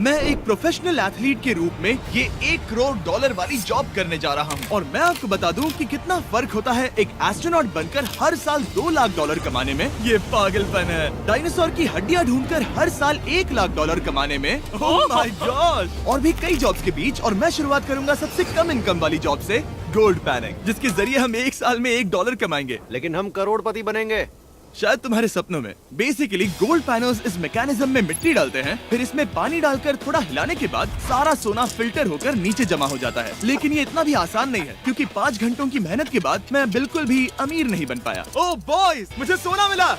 मैं एक professional athlete के रूप में ये $1 करोड़ वाली जॉब करने जा रहा हूँ और मैं आपको बता दूं कि कितना फर्क होता है एक एस्ट्रोनॉट बनकर हर साल $2 लाख कमाने में। ये पागलपन है। डायनासोर की हड्डियाँ ढूंढकर हर साल $1 लाख कमाने में। Oh my God. और भी कई जॉब्स के बीच और मैं शुरुआत करूंगा सबसे कम इनकम वाली जॉब से, गोल्ड पैनिंग, जिसके जरिए हम एक साल में $1 कमाएंगे। लेकिन हम करोड़पति बनेंगे शायद तुम्हारे सपनों में। बेसिकली गोल्ड पैनर्स इस मैकेनिज्म में मिट्टी डालते हैं, फिर इसमें पानी डालकर थोड़ा हिलाने के बाद सारा सोना फिल्टर होकर नीचे जमा हो जाता है। लेकिन ये इतना भी आसान नहीं है, क्योंकि 5 घंटों की मेहनत के बाद मैं बिल्कुल भी अमीर नहीं बन पाया। ओह बॉयज, मुझे सोना मिला।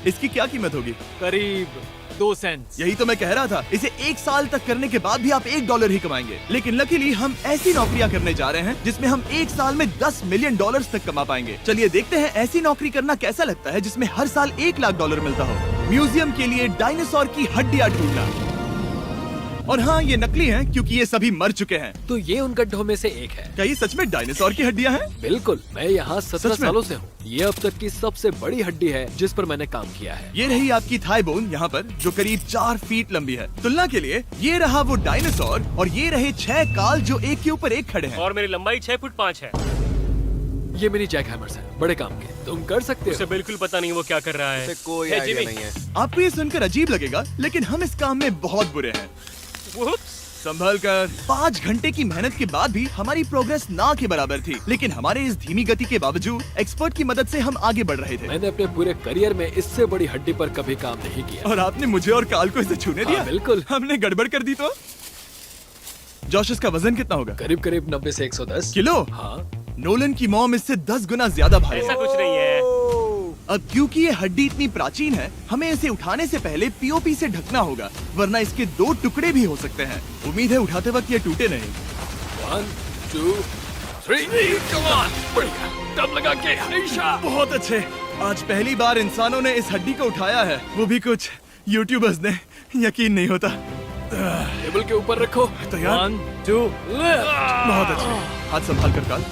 इसकी क्या कीमत होगी? करीब 2 सेंट्स। यही तो मैं कह रहा था। इसे 1 साल तक करने के बाद भी आप $1 ही कमाएंगे। लेकिन लकीली हम ऐसी नौकरियां करने जा रहे हैं जिसमें हम 1 साल में $10 मिलियन तक कमा पाएंगे। चलिए देखते हैं ऐसी नौकरी करना कैसा लगता है जिसमें हर साल $1 लाख मिलता हो। म्यूजियम के लिए डायनासोर की हड्डियां ढूंढना। और हाँ, ये नकली हैं क्योंकि ये सभी मर चुके हैं। तो ये उन गड्ढों में से एक है। क्या ये सच में डायनासोर की हड्डियां हैं? बिल्कुल, मैं यहाँ 17 सच में? सालों से हूँ। ये अब तक की सबसे बड़ी हड्डी है जिस पर मैंने काम किया है। ये रही आपकी थाई बोन यहाँ पर, जो करीब 4 फीट लंबी है। तुलना के लिए ये रहा वो डायनासोर और ये रहे 6 काल जो एक के ऊपर एक खड़े हैं। और मेरी लंबाई 6 फुट 5 है। ये मेरी जैक हैमर्स है, बड़े काम के। तुम कर सकते उसे हो। बिल्कुल पता नहीं वो क्या कर रहा है। उसे कोई हे, आइडिया जिमी। नहीं है। आपको ये सुनकर अजीब लगेगा, लेकिन हम इस काम में बहुत बुरे हैं। Whoops! संभल कर। 5 घंटे की मेहनत के बाद भी हमारी प्रोग्रेस ना के बराबर थी। लेकिन हमारे इस धीमी गति के बावजूद एक्सपर्ट की मदद से हम आगे बढ़ रहे थे। मैंने अपने पूरे करियर में इससे बड़ी हड्डी पर कभी काम नहीं किया। और आपने मुझे और काल को इसे छूने दिया? हाँ, बिल्कुल। हमने गड़बड़ कर दी तो? जोश, इसका वजन कितना होगा? करीब करीब 90 से 110 किलो? हाँ। नोलन की मॉम इससे 10 गुना ज्यादा भारी ऐसा है। कुछ नहीं है। अब क्योंकि ये हड्डी इतनी प्राचीन है, हमें इसे उठाने से पहले पीओपी से ढकना होगा, वरना इसके 2 टुकड़े भी हो सकते हैं। उम्मीद है उठाते वक्त ये टूटे नहीं। 1 2 3 कम ऑन, बढ़िया, दम लगा के हमेशा। बहुत अच्छे। आज पहली बार इंसानों ने इस हड्डी को उठाया है, वो भी कुछ यूट्यूबर्स ने। यकीन नहीं होता। टेबल के ऊपर रखो। तैयार? 1 2 लिफ्ट। बहुत अच्छे। हाथ संभाल कर काल।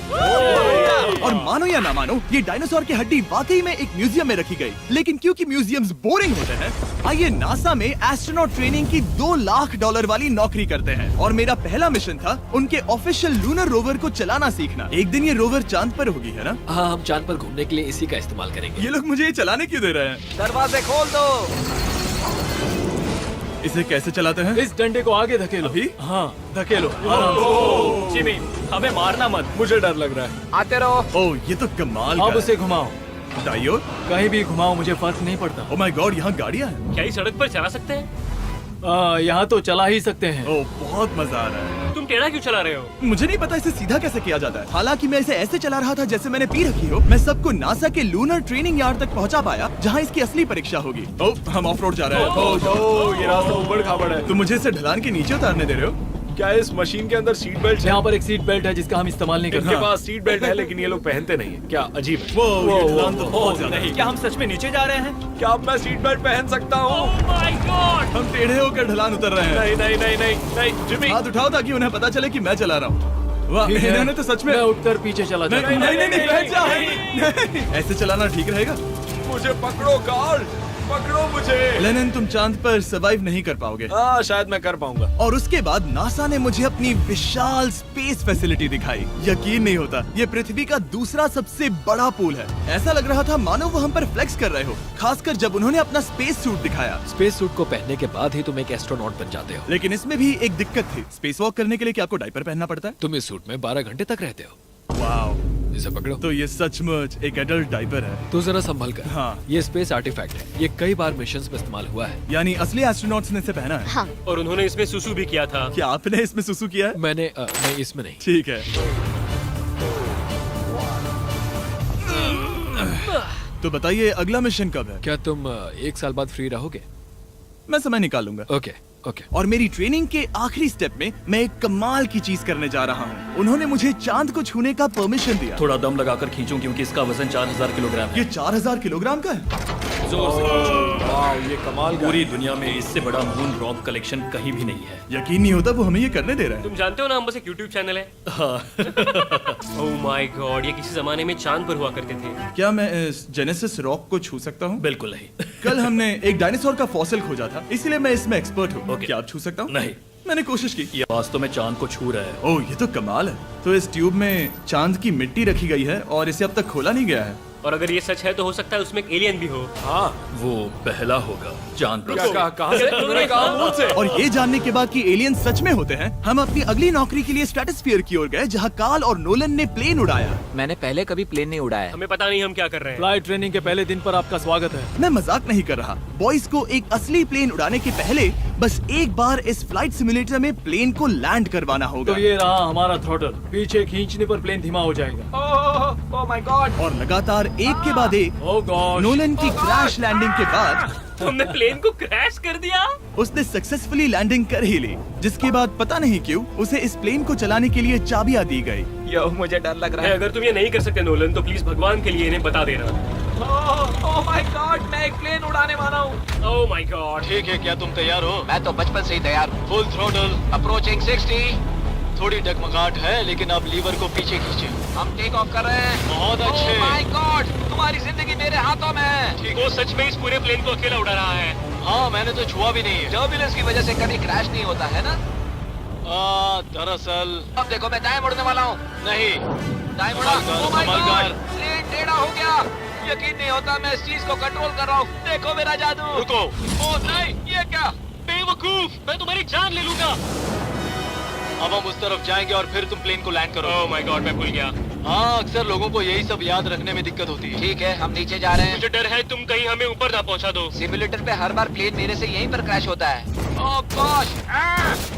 और मानो या ना मानो, ये डायनासोर की हड्डी वाकई में एक म्यूजियम में रखी गई। लेकिन क्योंकि म्यूजियम्स बोरिंग होते हैं, आइए नासा में एस्ट्रोनॉट ट्रेनिंग की $2 लाख वाली नौकरी करते हैं। और मेरा पहला मिशन था उनके ऑफिशियल लूनर रोवर को चलाना सीखना। एक दिन ये रोवर चांद पर होगी, है ना? हाँ, हम चांद पर घूमने के लिए इसी का इस्तेमाल करेंगे। ये लोग मुझे ये चलाने क्यों दे रहे हैं? दरवाजे खोल दो। इसे कैसे चलाते हैं? इस डंडे को आगे धकेलो। अभी? हाँ, धकेलो। जिमी, हमें मारना मत। मुझे डर लग रहा है। आते रहो। ओह, ये तो कमाल अब का उसे घुमाओ। है। दाईं ओर? कहीं भी घुमाओ, मुझे फर्क नहीं पड़ता। ओह माय गॉड, यहाँ गाड़ियाँ हैं। क्या इस सड़क पर चला सकते हैं? यहाँ तो चला ही सकते हैं। ओह, बहुत मजा आ रहा है। तुम टेढ़ा क्यों चला रहे हो? मुझे नहीं पता इसे सीधा कैसे किया जाता है। हालांकि मैं इसे ऐसे चला रहा था जैसे मैंने पी रखी हो। मैं सबको नासा के लूनर ट्रेनिंग यार्ड तक पहुंचा पाया, जहां इसकी असली परीक्षा होगी। ओह, हम ऑफ रोड जा रहे हैं। ये रास्ता उबड़ खाबड़ है। तुम मुझे इसे ढलान के नीचे उतारने दे रहे हो? क्या इस मशीन के अंदर सीट बेल्ट है? यहाँ पर एक सीट बेल्ट है जिसका हम इस्तेमाल नहीं इनके करते। पास सीट बेल्ट है लेकिन ये लोग पहनते नहीं है। क्या अजीब है। ये ढलान तो बहुत ज्यादा है। क्या हम सच में नीचे जा रहे हैं? क्या अब मैं सीट बेल्ट पहन सकता हूँ? Oh my God! हम टेढ़े होकर ढलान उतर रहे हैं। नहीं नहीं नहीं नहीं नहीं जिमी। हाथ उठाओ ताकि उन्हें पता चले कि मैं चला रहा हूँ। वाह, ठीक है। इन्होंने तो सच में। मैं उठकर पीछे चला नहीं जाता नहीं हूँ। नहीं नहीं, बैठ जा। नहीं। ऐसे चलाना ठीक रहेगा? मुझे पकड़ो कार्ल, पकड़ो मुझे। लेनिन, तुम चांद पर सरवाइव नहीं कर पाओगे। हाँ, शायद मैं कर पाऊंगा। और उसके बाद नासा ने मुझे अपनी विशाल स्पेस फैसिलिटी दिखाई। यकीन नहीं होता, ये पृथ्वी का दूसरा सबसे बड़ा पूल है। ऐसा लग रहा था मानो वो हम पर फ्लेक्स कर रहे हो, खासकर जब उन्होंने अपना स्पेस सूट दिखाया। स्पेस सूट को पहनने के बाद ही तुम एक एस्ट्रोनॉट बन जाते हो। लेकिन इसमें भी एक दिक्कत थी। स्पेस वॉक करने के लिए क्या आपको डायपर पहनना पड़ता है? तुम इस सूट में 12 घंटे तक रहते हो। वाओ, इसे पकड़ो। तो ये सचमुच एक एडल्ट डायपर है। तू जरा संभल कर। हाँ। ये स्पेस आर्टिफैक्ट है। ये कई बार मिशंस में इस्तेमाल हुआ है। यानी असली एस्ट्रोनॉट्स ने इसे पहना है? हाँ, और उन्होंने इसमें सुसु भी किया था। क्या आपने इसमें सुसु किया है? मैंने नहीं, इसमें नहीं। ठीक है। तो बताइए अगला मिशन कब है? क्या तुम 1 साल बाद फ्री रहोगे? मैं समय निकाल लूंगा। Okay okay. और मेरी ट्रेनिंग के आखिरी स्टेप में मैं एक कमाल की चीज करने जा रहा हूँ। उन्होंने मुझे चांद को छूने का परमिशन दिया। थोड़ा दम लगाकर खींचूं क्योंकि इसका वजन 4000 किलोग्राम है। ये 4000 किलोग्राम का है। जोर से खींचो। वाह, ये कमाल का पूरी दुनिया में इससे बड़ा मून रॉक कलेक्शन कहीं भी नहीं है। यकीन नहीं होता वो हमें ये करने दे रहा है। तुम जानते हो ना, हम बस एक YouTube चैनल है। ओह माय गॉड, ये किसी जमाने में चांद पर हुआ करते थे। क्या मैं इस जेनेसिस रॉक को छू सकता हूँ? बिल्कुल नहीं। कल हमने एक डायनासोर का फॉसिल खोजा था, इसलिए मैं इसमें एक्सपर्ट हूँ। Okay. क्या आप छू सकता हूँ? नहीं, मैंने कोशिश की। ये वास्तव में चांद को छू रहा है। ओह, ये तो कमाल है। तो इस ट्यूब में चांद की मिट्टी रखी गई है और इसे अब तक खोला नहीं गया है। और अगर ये सच है तो हो सकता है उसमें एक एलियन भी हो। हाँ, वो पहला होगा चांद पर। क्या कहा, कहाँ से? तुमने कहा मुंह से। और ये जानने के बाद कि एलियन सच में होते हैं, हम अपनी अगली नौकरी के लिए स्ट्रेटोस्फीयर की ओर गए, जहाँ कार्ल और नोलन ने प्लेन उड़ाया। मैंने पहले कभी प्लेन नहीं उड़ाया। हमें पता नहीं हम क्या कर रहे हैं। फ्लाइट ट्रेनिंग के पहले दिन पर आपका स्वागत है। मैं मजाक नहीं कर रहा। बॉयज को एक असली प्लेन उड़ाने के पहले बस एक बार इस फ्लाइट सिमुलेटर में प्लेन को लैंड करवाना होगा। तो ये रहा हमारा थ्रॉटल। पीछे खींचने पर प्लेन धीमा हो जाएगा। Oh my God. और लगातार एक के बाद एक ओह गॉड। नोलन की क्रैश लैंडिंग के बाद तुमने प्लेन को क्रैश कर दिया। उसने सक्सेसफुली लैंडिंग कर ही ली, जिसके बाद पता नहीं क्यों उसे इस प्लेन को चलाने के लिए चाबियां दी गई। यो, मुझे डर लग रहा है। अगर तुम ये नहीं कर सकते नोलन, तो प्लीज भगवान के लिए इन्हें बता देना। ओह माय गॉड, मैं एक प्लेन उड़ाने वाला हूँ। Oh my God. ठीक है, क्या तुम तैयार हो? मैं तो बचपन से ही तैयार हूँ। Full throttle, approaching 60। थोड़ी डगमगाहट है लेकिन अब लीवर को पीछे खींचे। हम टेक ऑफ कर रहे हैं। बहुत अच्छे। ओह माय गॉड, तुम्हारी जिंदगी मेरे हाथों में है। वो सच में इस पूरे प्लेन को अकेला उड़ा रहा है। हाँ, मैंने तो छुआ भी नहीं है। टर्बुलेंस की वजह से कभी क्रैश नहीं होता है ना। दरअसल अब देखो, मैं दाएं मुड़ने वाला हूँ। नहीं। दाएं मुड़ा। संभल कर, ओह माय संभल गॉड, कर। प्लेन टेढ़ा हो गया। यकीन नहीं होता मैं इस चीज को कंट्रोल कर रहा हूँ। देखो मेरा जादू। रुको। ओह नहीं, ये क्या? बेवकूफ, मैं तुम्हारी जान ले लूंगा। अब हम उस तरफ जाएंगे और फिर तुम प्लेन को लैंड करो। ओह माय गॉड, मैं भूल गया। हाँ, अक्सर लोगों को यही सब याद रखने में दिक्कत होती है। ठीक है, हम नीचे जा रहे हैं। मुझे डर है तुम कहीं हमें ऊपर ना पहुंचा दो। सिमुलेटर पे हर बार प्लेन मेरे से यहीं पर क्रैश होता है। ओह गॉश।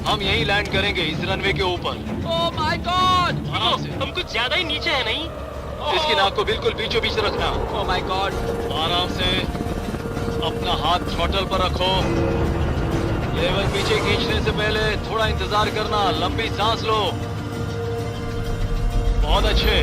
हम यहीं लैंड करेंगे, इस रनवे के ऊपर। Oh my God. आराम से। हम कुछ ज्यादा ही नीचे है नहीं? इसकी नाक को बिल्कुल बीचों बीच रखना। Oh my God. आराम से अपना हाथ थ्रॉटल पर रखो। लेवल पीछे खींचने से पहले थोड़ा इंतजार करना, लंबी सांस लो। बहुत अच्छे।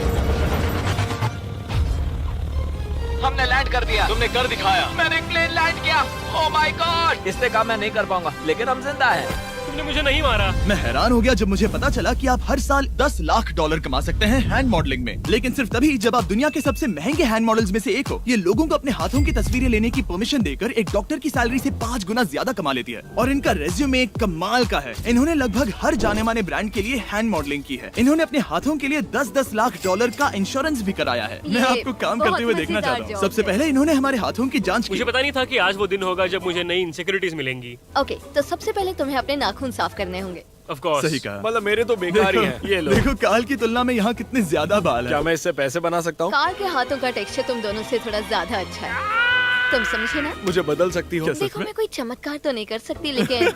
हमने लैंड कर दिया। तुमने कर दिखाया। मैंने प्लेन लैंड किया। Oh my God. इससे काम मैं नहीं कर पाऊंगा, लेकिन हम जिंदा हैं। तुमने मुझे नहीं मारा। मैं हैरान हो गया जब मुझे पता चला कि आप हर साल 10 लाख डॉलर कमा सकते हैं हैंड मॉडलिंग में, लेकिन सिर्फ तभी जब आप दुनिया के सबसे महंगे हैंड मॉडल्स में से एक हो। ये लोगों को अपने हाथों की तस्वीरें लेने की परमिशन देकर एक डॉक्टर की सैलरी से 5 गुना ज्यादा कमा लेती है। और इनका रेज्यूमे कमाल का है। इन्होंने लगभग हर जाने माने ब्रांड के लिए हैंड मॉडलिंग की है। इन्होंने अपने हाथों के लिए 10-10 लाख डॉलर का इंश्योरेंस भी कराया है। मैं आपको काम करते हुए देखना चाहता हूँ। सबसे पहले इन्होंने हमारे हाथों की जाँच मुझे की। पता नहीं था कि आज वो दिन होगा जब मुझे नई इनसिक्योरिटीज मिलेंगी। ओके, तो सबसे पहले तुम्हें अपने नाखून साफ करने होंगे। Of course. सही कहा। मतलब मेरे तो बेकार ही हैं। ये लो। देखो काल की तुलना में यहाँ कितने ज्यादा बाल क्या है। मैं इससे पैसे बना सकता हूँ? कार के हाथों का टेक्सचर तुम दोनों से थोड़ा ज्यादा अच्छा है। तुम समझे ना? मुझे बदल सकती हो? देखो, मैं कोई चमत्कार तो नहीं कर सकती, लेकिन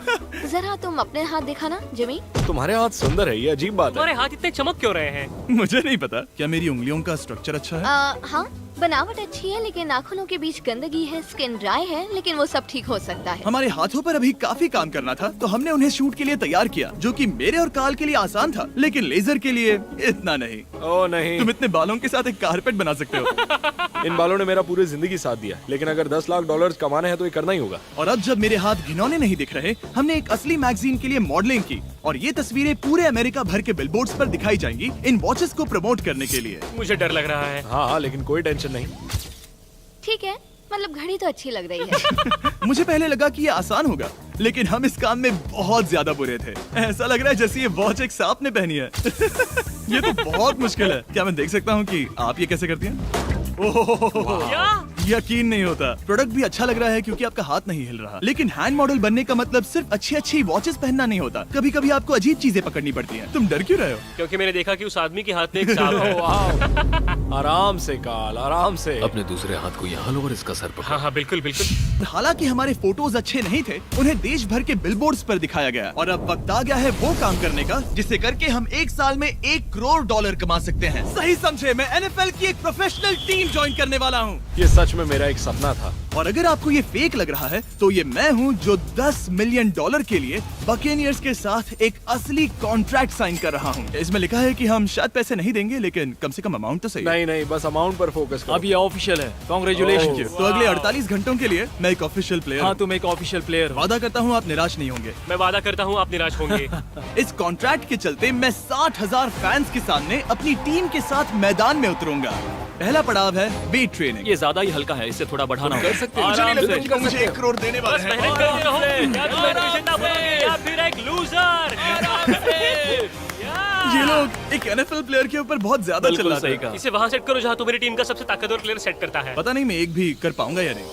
जरा तुम अपने हाथ दिखाना जिमी। तुम्हारे हाथ सुंदर है, ये अजीब बात है। तुम्हारे हाथ इतने चमक क्यों रहे हैं? मुझे नहीं पता। क्या मेरी उंगलियों का स्ट्रक्चर अच्छा है? हाँ, बनावट अच्छी है, लेकिन नाखूनों के बीच गंदगी है, स्किन ड्राई है, लेकिन वो सब ठीक हो सकता है। हमारे हाथों पर अभी काफी काम करना था, तो हमने उन्हें शूट के लिए तैयार किया, जो कि मेरे और काल के लिए आसान था, लेकिन लेजर के लिए इतना नहीं। ओह नहीं। तुम इतने बालों के साथ एक कारपेट बना सकते हो। इन बालों ने मेरा पूरी जिंदगी साथ दिया, लेकिन अगर 10 लाख डॉलर कमाने हैं तो ये करना ही होगा। और अब जब मेरे हाथ घिनौने नहीं दिख रहे, हमने एक असली मैगजीन के लिए मॉडलिंग की, और ये तस्वीरें पूरे अमेरिका भर के बिलबोर्ड्स पर दिखाई जाएंगी इन वॉचेस को प्रमोट करने के लिए। मुझे डर लग रहा है। हाँ, लेकिन कोई टेंशन नहीं। ठीक है, मतलब घड़ी तो अच्छी लग रही है। मुझे पहले लगा कि ये आसान होगा, लेकिन हम इस काम में बहुत ज्यादा बुरे थे। ऐसा लग रहा है जैसे ये वॉच एक सांप ने पहनी है। ये तो बहुत मुश्किल है। क्या मैं देख सकता हूँ कि आप ये कैसे करती हैं? ओह, क्या? यकीन नहीं होता। प्रोडक्ट भी अच्छा लग रहा है क्योंकि आपका हाथ नहीं हिल रहा, लेकिन हैंड मॉडल बनने का मतलब सिर्फ अच्छी वॉचेस पहनना नहीं होता। कभी कभी आपको अजीब चीजें पकड़नी पड़ती हैं। तुम डर क्यों रहे हो? क्योंकि मैंने देखा कि उस आदमी के हाथ में एक सांप है। वाह। आराम से काल, आराम से। अपने दूसरे हाथ को यहाँ लो और इसका सर पकड़ो। हाँ हाँ, बिल्कुल बिल्कुल। हालांकि हमारे फोटोज अच्छे नहीं थे, उन्हें देश भर के बिलबोर्ड्स पर दिखाया गया, और अब वक्त आ गया है वो काम करने का जिसे करके हम एक साल में 1 करोड़ डॉलर कमा सकते हैं। सही समझे, मैं NFL की एक प्रोफेशनल टीम ज्वाइन करने वाला हूँ। ये सच में मेरा एक सपना था। और अगर आपको ये फेक लग रहा है तो ये मैं हूँ जो $10 मिलियन के लिए बकेनियर्स के साथ एक असली कॉन्ट्रैक्ट साइन कर रहा हूँ। इसमें लिखा है कि हम शायद पैसे नहीं देंगे, लेकिन कम से कम अमाउंट तो सही है। नहीं, बस अमाउंट पर फोकस करो। अब ये ऑफिशियल है। कांग्रेचुलेशन। तो अगले 48 घंटों के लिए मैं एक ऑफिशियल प्लेयर हाँ, तुम एक ऑफिशियल प्लेयर हो। वादा करता हूँ आप निराश नहीं होंगे। मैं वादा करता हूँ आप निराश होंगे। इस कॉन्ट्रैक्ट के चलते मैं 60,000 फैंस के सामने अपनी टीम के साथ मैदान में उतरूंगा। पहला पड़ाव है वेट ट्रेनिंग। ये ज्यादा ही हल्का है, इससे थोड़ा बढ़ाना कर सकते हैं। मुझे नहीं लगता आराम कि से। वो मुझे 1 करोड़ देने वाले हैं। मेहनत करते रहो। क्या तुम मोटिवेशन ना बनोगे या फिर एक लूजर? ये लोग एक NFL प्लेयर के ऊपर बहुत ज्यादा बिल्कुल चिल्लाते सही हैं। कहा। इसे वहाँ सेट करो जहाँ तुम्हारी टीम का सबसे ताकतवर प्लेयर सेट करता है। पता नहीं मैं एक भी कर पाऊंगा या नहीं।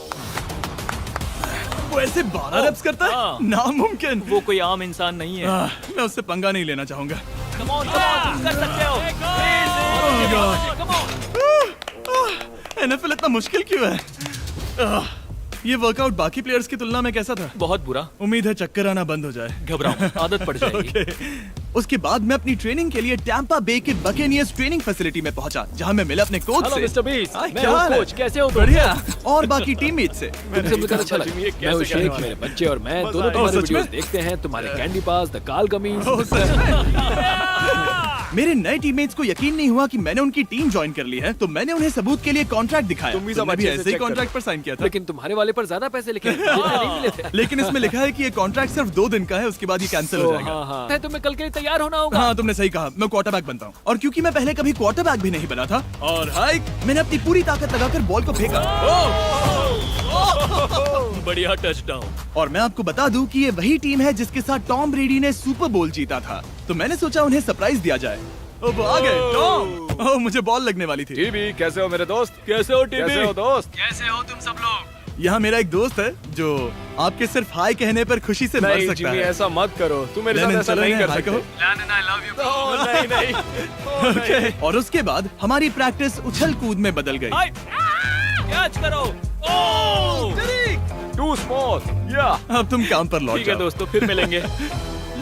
वो ऐसे 12 रेप्स करता है, हाँ। नामुमकिन। वो कोई आम इंसान नहीं है। मैं उससे पंगा नहीं लेना चाहूंगा। Come on, तुम कर सकते हो। NFL इतना मुश्किल क्यों है? ये वर्कआउट बाकी प्लेयर्स की तुलना में कैसा था? बहुत बुरा। उम्मीद है चक्कर आना बंद हो जाए। घबराओ, आदत पड़ जाएगी। ओके। उसके बाद मैं अपनी ट्रेनिंग के लिए टैंपा बे के बकेनियर्स ट्रेनिंग फैसिलिटी में पहुंचा, जहां मैं मिला अपने कोच हेलो से। मिस्टर बीस, हाय, मैं क्या हूँ हाल है? कोच, कैसे हो तुम? बढ़िया। और बाकी टीममेट से। तुमसे मिलकर अच्छा लगा। मैं हूँ शेख, मेरे बच्चे और मैं दोनों तुम्हारे सच में? वीडियोस देखते हैं, तुम्हारे कैंडी पास, द काल कमीज। ओह, सच में? मेरे नए टीममेट्स को यकीन नहीं हुआ कि मैंने उनकी टीम ज्वाइन कर ली है, तो मैंने उन्हें सबूत के लिए कॉन्ट्रैक्ट दिखाया। तुम भी सब तुमने अच्छे से ऐसे ही check कॉन्ट्रैक्ट पर साइन किया था। लेकिन तुम्हारे वाले पर ज्यादा पैसे लिखे हैं, जितने नहीं मिले थे। लेकिन इसमें लिखा है कि ये कॉन्ट्रैक्ट सिर्फ 2 दिन का है, उसके बाद ये कैंसिल हो जाएगा। है, तुम्हें कल के लिए तैयार होना होगा। हाँ, तुमने सही कहा। मैं क्वार्टरबैक बनता हूँ, और क्योंकि मैं पहले कभी क्वार्टरबैक भी नहीं बना था, और हाइक मैंने अपनी पूरी ताकत लगाकर बॉल को फेंका। बढ़िया टचडाउन। और मैं आपको बता दूं कि ये वही टीम है जिसके साथ टॉम ब्रेडी ने सुपर बोल जीता था, तो मैंने सोचा उन्हें सरप्राइज दिया जाए। ओ, वो आ गए टॉम। ओह, मुझे बॉल लगने वाली थी। टीबी, कैसे हो मेरे दोस्त? कैसे हो टीबी? कैसे हो दोस्त? कैसे हो तुम सब लोग? यहाँ मेरा एक दोस्त है जो आपके सिर्फ हाय कहने पर खुशी से मर नहीं सकता जिमी, है। ऐसा मत करो। तुम मेरे साथ लेनिन, ऐसा चलो नहीं इन्हें कर हाय सकते। कहो। नहीं। ओके। और उसके बाद हमारी प्रैक्टिस उछल कूद में बदल गई। कैच करो। ओह! Too small. Yeah. अब तुम काम पर लौट ठीक है जाओ। दोस्तों, फिर मिलेंगे।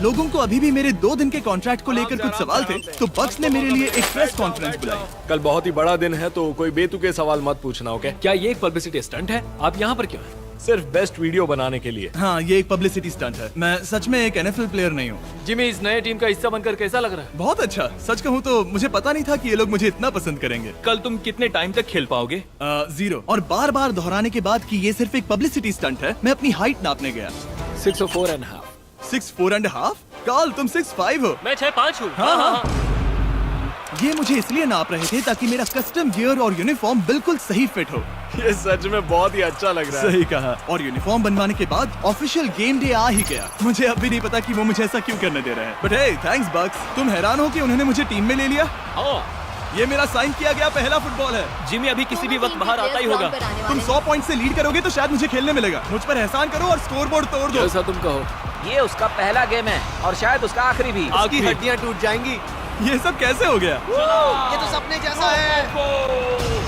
लोगों को अभी भी मेरे 2 दिन के कॉन्ट्रैक्ट को लेकर कुछ सवाल थे, तो बक्स ने मेरे लिए एक प्रेस कॉन्फ्रेंस बुलाई। कल बहुत ही बड़ा दिन है, तो कोई बेतुके सवाल मत पूछना, ओके? क्या ये एक पब्लिसिटी स्टंट है? आप यहाँ पर क्यों हैं? सिर्फ बेस्ट वीडियो बनाने के लिए। हाँ, ये एक पब्लिसिटी स्टंट है। मैं सच में एक NFL प्लेयर नहीं हूँ। जिमी, इस नए टीम का हिस्सा बनकर कैसा लग रहा है? बहुत अच्छा। सच कहूँ तो मुझे पता नहीं था कि ये लोग मुझे इतना पसंद करेंगे। कल तुम कितने टाइम तक खेल पाओगे? 0। और बार बार दोहराने के बाद कि ये सिर्फ एक पब्लिसिटी स्टंट है, मैं अपनी हाइट नापने गया। 6'4.5". 6'4.5"? काल, तुम 6'5" हो। मैं 6'5" हूँ। हाँ। ये मुझे इसलिए नाप रहे थे ताकि मेरा कस्टम गियर और यूनिफॉर्म बिल्कुल सही फिट हो। ये सच में बहुत ही अच्छा लग रहा है। सही कहा। और यूनिफॉर्म बनवाने के बाद ऑफिशियल गेम डे आ ही गया। मुझे अब भी नहीं पता कि वो मुझे ऐसा क्यों करने दे रहे हैं। बट हे, थैंक्स बक्स। तुम हैरान हो कि उन्होंने मुझे टीम में ले लिया? ये मेरा साइन किया गया पहला फुटबॉल है। जिमी अभी किसी भी वक्त बाहर आता ही होगा। तुम 100 पॉइंट से लीड करोगे तो शायद मुझे खेलने मिलेगा। मुझ पर एहसान करो और स्कोर बोर्ड तोड़ दो। जैसा तुम कहो। ये उसका पहला गेम है और शायद उसका आखिरी भी। उसकी हड्डियां टूट जाएंगी। ये सब कैसे हो गया? ये तो सपने जैसा है।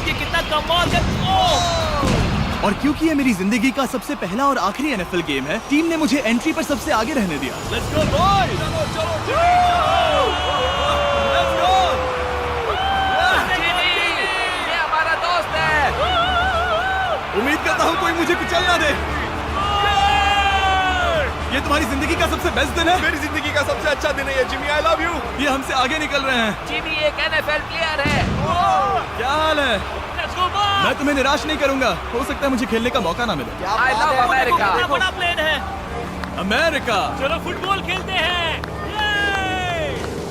ये कितना कमाल है। और क्योंकि ये मेरी जिंदगी का सबसे पहला और आखिरी NFL गेम है, टीम ने मुझे एंट्री पर सबसे आगे रहने दिया। Let's go boys. ये हमारा दोस्त है। उम्मीद करता हूँ कोई मुझे कुचल ना दे। ये तुम्हारी जिंदगी का सबसे बेस्ट दिन है। मेरी जिंदगी का सबसे अच्छा दिन है ये, जिमी। I love you. ये हमसे आगे निकल रहे हैं। जिमी एक NFL प्लेयर है। क्या हाल है? Let's go boys. मैं तुम्हें निराश नहीं करूंगा। हो सकता है मुझे खेलने का मौका ना मिले। I love America. कितना बड़ा प्लेन है। अमेरिका। चलो फुटबॉल खेलते हैं।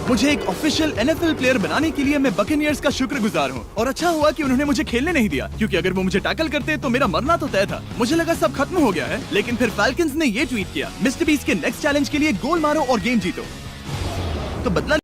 मुझे एक ऑफिशियल NFL प्लेयर बनाने के लिए मैं बकेनियर्स का शुक्रगुजार हूँ। और अच्छा हुआ कि उन्होंने मुझे खेलने नहीं दिया, क्योंकि अगर वो मुझे टैकल करते तो मेरा मरना तो तय था। मुझे लगा सब खत्म हो गया है, लेकिन फिर फैल्कन्स ने ये ट्वीट किया, मिस्टर बीस्ट के नेक्स्ट चैलेंज के लिए गोल मारो और गेम जीतो। तो बदला